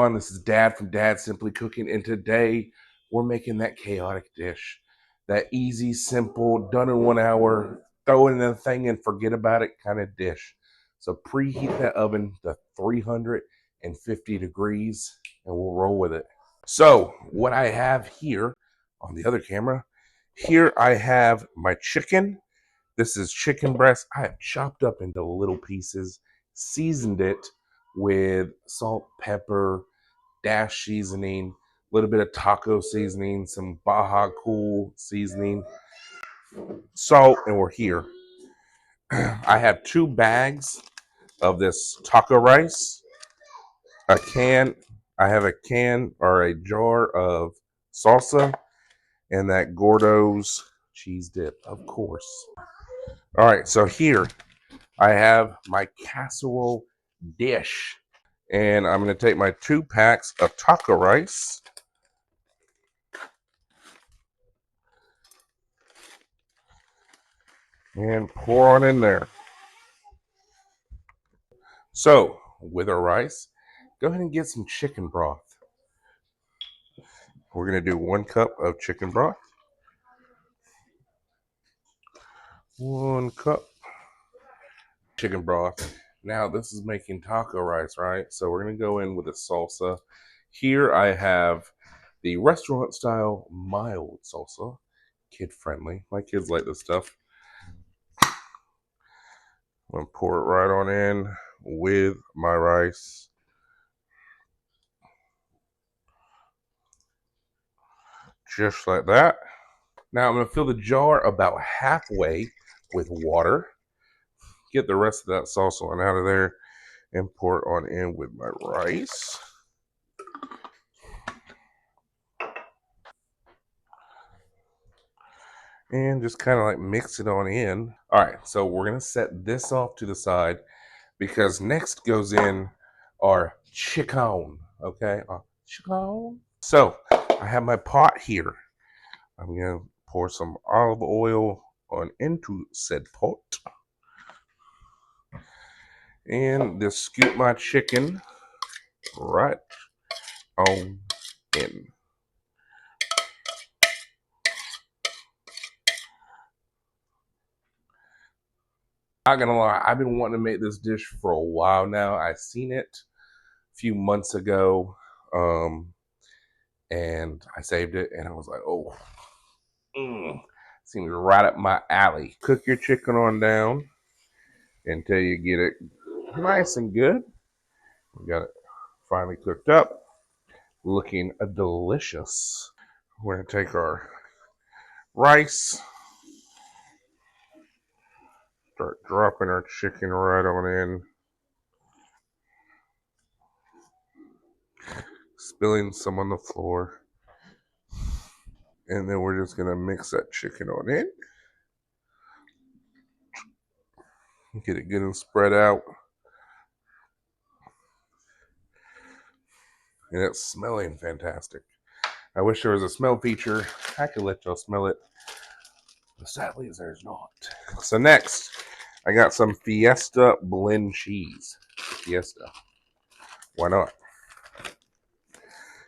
everyone, this is Dad from Dad Simply Cooking, and today we're making that chaotic dish. That easy, simple, done in 1 hour, throw it in the thing and forget about it kind of dish. So preheat that oven to 350 degrees and we'll roll with it. So what I have here on the other camera, here I have my chicken. This is chicken breast. I have chopped up into little pieces, seasoned it with salt, pepper, dash seasoning, a little bit of taco seasoning, some Baja Cool seasoning, salt, and we're here. I have 2 bags of this taco rice, a can. I have a can or a jar of salsa, and that Gordo's cheese dip, of course. All right, so here I have my casserole dish, and I'm going to take my 2 packs of taco rice, and pour on in there. So with our rice, go ahead and get some chicken broth. We're going to do 1 cup of chicken broth. 1 cup chicken broth. Now this is making taco rice, right? So we're going to go in with a salsa. Here I have the restaurant style mild salsa, kid friendly. My kids like this stuff. I'm going to pour it right on in with my rice. Just like that. Now I'm going to fill the jar about halfway with water. Get the rest of that salsa on out of there and pour it on in with my rice. And just kind of like mix it on in. All right, so we're going to set this off to the side because next goes in our chicken, okay? Chicken. So I have my pot here. I'm going to pour some olive oil on into said pot. And just scoop my chicken right on in. Not gonna lie, I've been wanting to make this dish for a while now. I seen it a few months ago, and I saved it, and I was like, oh, seems right up my alley. Cook your chicken on down until you get it nice and good. We got it finally cooked up, looking delicious. We're gonna take our rice, start dropping our chicken right on in, spilling some on the floor, and then we're just gonna mix that chicken on in. Get it good and spread out. And it's smelling fantastic. I wish there was a smell feature. I could let y'all smell it. But sadly, there's not. So next, I got some Fiesta blend cheese. Fiesta. Why not?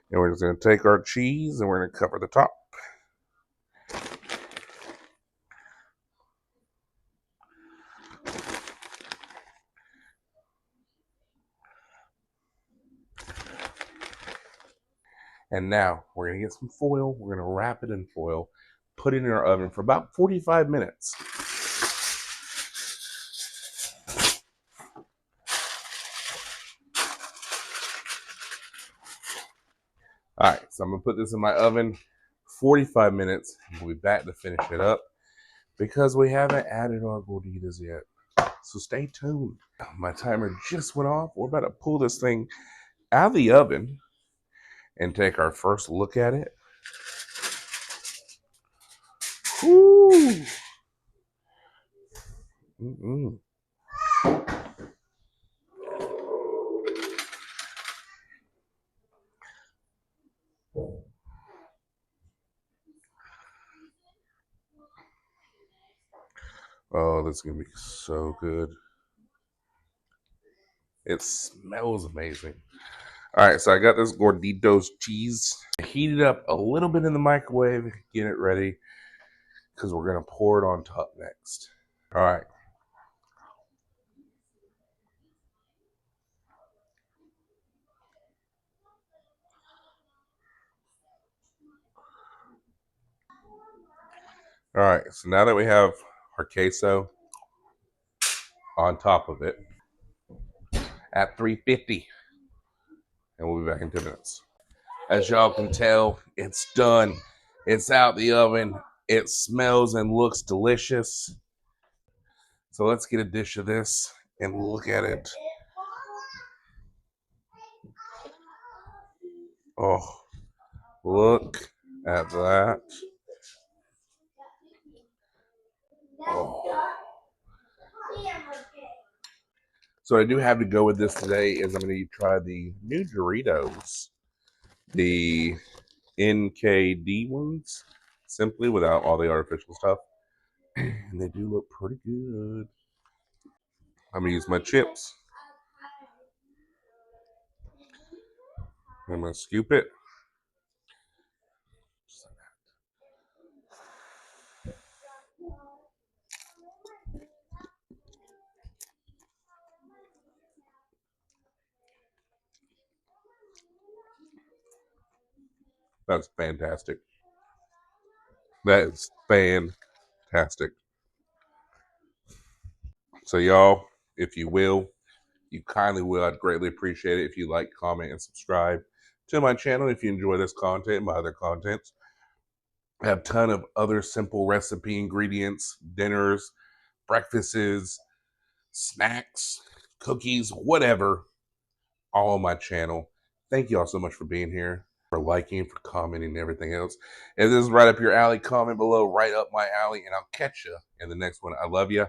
And we're just going to take our cheese and we're going to cover the top. And now we're going to get some foil. We're going to wrap it in foil, put it in our oven for about 45 minutes. All right, so I'm going to put this in my oven 45 minutes. We'll be back to finish it up because we haven't added our gorditas yet. So stay tuned. My timer just went off. We're about to pull this thing out of the oven and take our first look at it. Woo! Mm-mm. Oh, this is going to be so good. It smells amazing. All right, so I got this Gorditos cheese. Heat it up a little bit in the microwave, get it ready, because we're gonna pour it on top next. All right. All right, so now that we have our queso on top of it at 350, and we'll be back in 2 minutes. As y'all can tell, it's done. It's out the oven. It smells and looks delicious. So let's get a dish of this and look at it. Oh, look at that. Oh. So I do have to go with this today is I'm going to try the new Doritos, the NKD ones, simply without all the artificial stuff. And they do look pretty good. I'm going to use my chips. I'm going to scoop it. That's fantastic. That is fantastic. So y'all, if you will, you kindly will, I'd greatly appreciate it if you like, comment, and subscribe to my channel if you enjoy this content and my other contents. I have a ton of other simple recipe ingredients, dinners, breakfasts, snacks, cookies, whatever, all on my channel. Thank you all so much for being here, for liking, for commenting, and everything else. If this is right up your alley, comment below, right up my alley, and I'll catch you in the next one. I love you.